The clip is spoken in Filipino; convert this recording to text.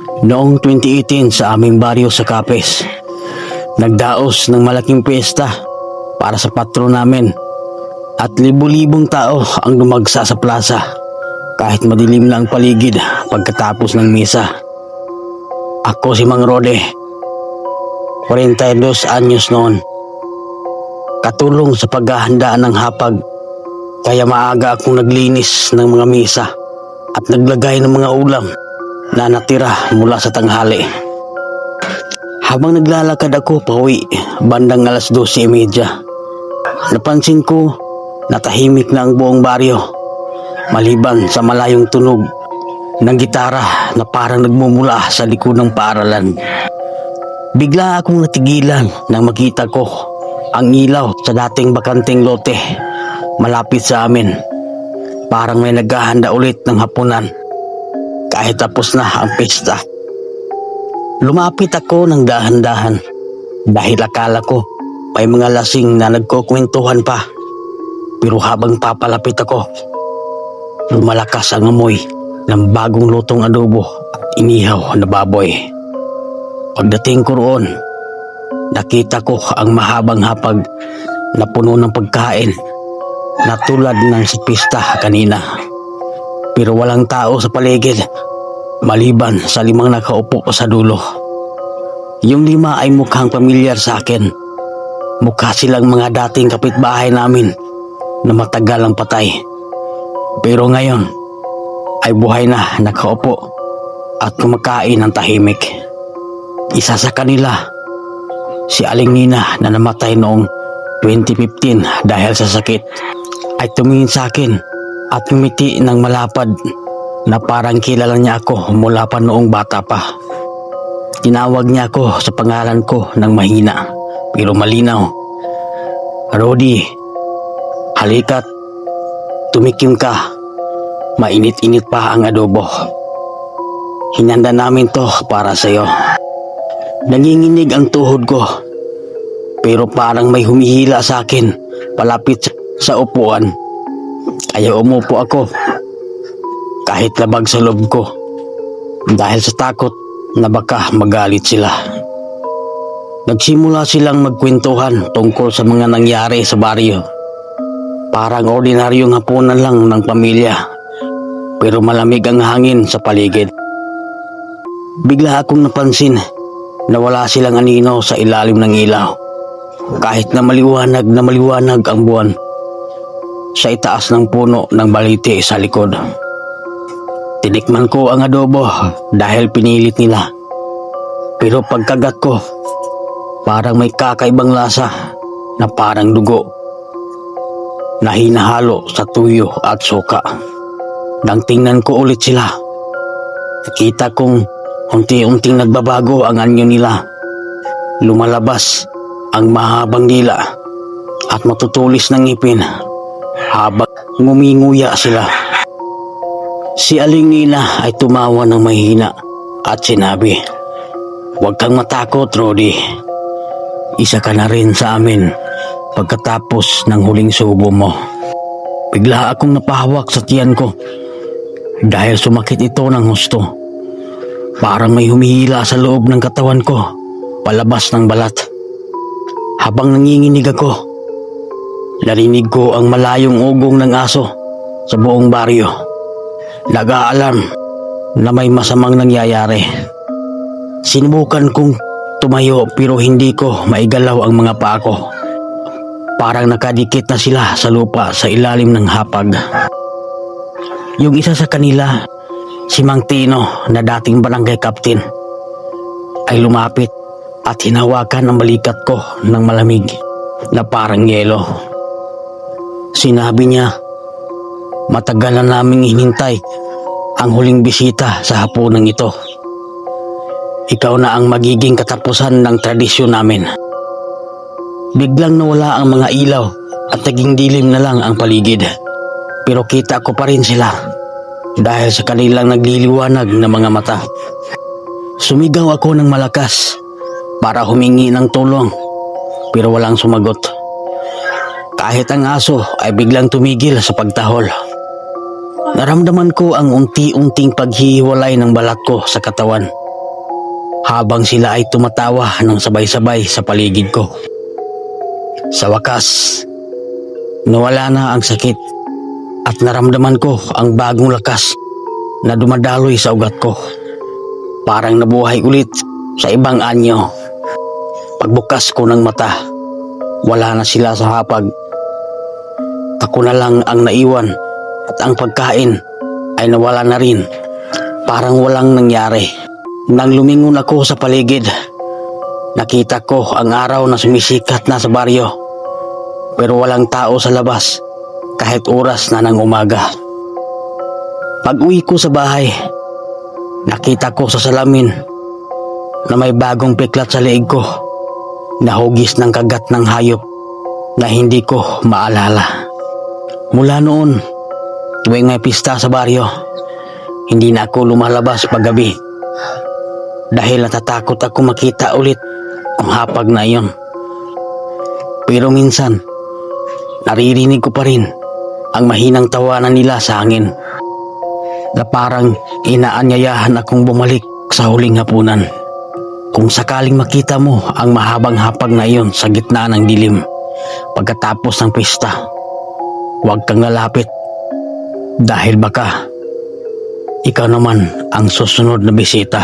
Noong 2018 sa aming baryo sa Capiz, nagdaos ng malaking piyesta para sa patron namin at libu-libong tao ang dumagsa sa plaza kahit madilim na ang paligid pagkatapos ng misa. Ako si Mang Rode, 42 anyos noon. Katulong sa paghahanda ng hapag, kaya maaga akong naglinis ng mga misa at naglagay ng mga ulam na natira mula sa tanghali. Habang naglalakad ako pauwi, bandang alas 12:30, napansin ko na tahimik na ang buong baryo, maliban sa malayong tunog ng gitara na parang nagmumula sa likod ng paaralan. Bigla akong natigilan nang makita ko ang ilaw sa dating bakanteng lote malapit sa amin. Parang may naghahanda ulit ng hapunan kahit tapos na ang pista. Lumapit ako ng dahan-dahan dahil akala ko may mga lasing na nagkukwentuhan pa. Pero habang papalapit ako, lumalakas ang amoy ng bagong lutong adobo at inihaw na baboy. Pagdating ko roon, nakita ko ang mahabang hapag na puno ng pagkain na tulad ng sa pista kanina. Pero walang tao sa paligid, maliban sa 5 nakaupo sa dulo. Yung 5 ay mukhang pamilyar sa akin. Mukha silang mga dating kapitbahay namin na matagal ang patay. Pero ngayon ay buhay na, nakaupo at kumakain ng tahimik. Isa sa kanila, si Aling Nina na namatay noong 2015 dahil sa sakit, ay tumingin sa akin at ngumiti ng malapad na parang kilala niya ako mula pa noong bata pa. Tinawag niya ako sa pangalan ko ng mahina pero malinaw. Rodi, halika't tumikim ka. Mainit-init pa ang adobo. Hinanda namin to para sa'yo. Nanginginig ang tuhod ko, pero parang may humihila sa akin palapit sa upuan. Kaya umupo ako kahit labag sa loob ko dahil sa takot na baka magalit sila. Nagsimula silang magkwentuhan tungkol sa mga nangyari sa baryo. Parang ordinaryong hapunan lang ng pamilya, pero malamig ang hangin sa paligid. Bigla akong napansin na wala silang anino sa ilalim ng ilaw, kahit na maliwanag ang buwan sa itaas ng puno ng balite sa likod. Tinikman ko ang adobo dahil pinilit nila, pero pagkagat ko, parang may kakaibang lasa na parang dugo na hinahalo sa tuyo at suka. Nang tingnan ko ulit sila, nakita kong unti-unting nagbabago ang anyo nila. Lumalabas ang mahabang dila at matutulis ng ngipin habang nguminguya sila. Si Aling Nina ay tumawa ng mahina at sinabi, "Huwag kang matakot, Rodi. Isa ka na rin sa amin pagkatapos ng huling subo mo." Bigla akong napahawak sa tiyan ko dahil sumakit ito ng husto. Parang may humihila sa loob ng katawan ko, palabas ng balat. Habang nanginginig ako, narinig ko ang malayong ugong ng aso sa buong baryo. Nag-aalam na may masamang nangyayari. Sinubukan kong tumayo pero hindi ko maigalaw ang mga paa ko. Parang nakadikit na sila sa lupa sa ilalim ng hapag. Yung isa sa kanila, si Mang Tino na dating barangay captain, ay lumapit at hinawakan ang balikat ko ng malamig na parang yelo. Sinabi niya, matagal na naming hinintay ang huling bisita sa hapunang ito. Ikaw na ang magiging katapusan ng tradisyon namin. Biglang nawala ang mga ilaw at naging dilim na lang ang paligid. Pero kita ko pa rin sila dahil sa kanilang nagliliwanag na mga mata. Sumigaw ako ng malakas para humingi ng tulong pero walang sumagot. Kahit ang aso ay biglang tumigil sa pagtahol. Naramdaman ko ang unti-unting paghihiwalay ng balat ko sa katawan habang sila ay tumatawa ng sabay-sabay sa paligid ko. Sa wakas, nawala na ang sakit at naramdaman ko ang bagong lakas na dumadaloy sa ugat ko. Parang nabuhay ulit sa ibang anyo. Pagbukas ko ng mata, wala na sila sa hapag. Ako na lang ang naiwan at ang pagkain ay nawala na rin. Parang walang nangyari. Nang lumingon ako sa paligid, nakita ko ang araw na sumisikat na sa baryo. Pero walang tao sa labas kahit oras na ng umaga. Pag-uwi ko sa bahay, nakita ko sa salamin na may bagong piklat sa leeg ko na hugis ng kagat ng hayop na hindi ko maalala. Mula noon, tuwing may pista sa baryo, hindi na ako lumalabas paggabi dahil natatakot ako makita ulit ang hapag na iyon. Pero minsan, naririnig ko pa rin ang mahinang tawanan nila sa hangin na parang inaanyayahan akong bumalik sa huling hapunan. Kung sakaling makita mo ang mahabang hapag na iyon sa gitna ng dilim pagkatapos ng pista, huwag kang lalapit dahil baka ikaw naman ang susunod na bisita.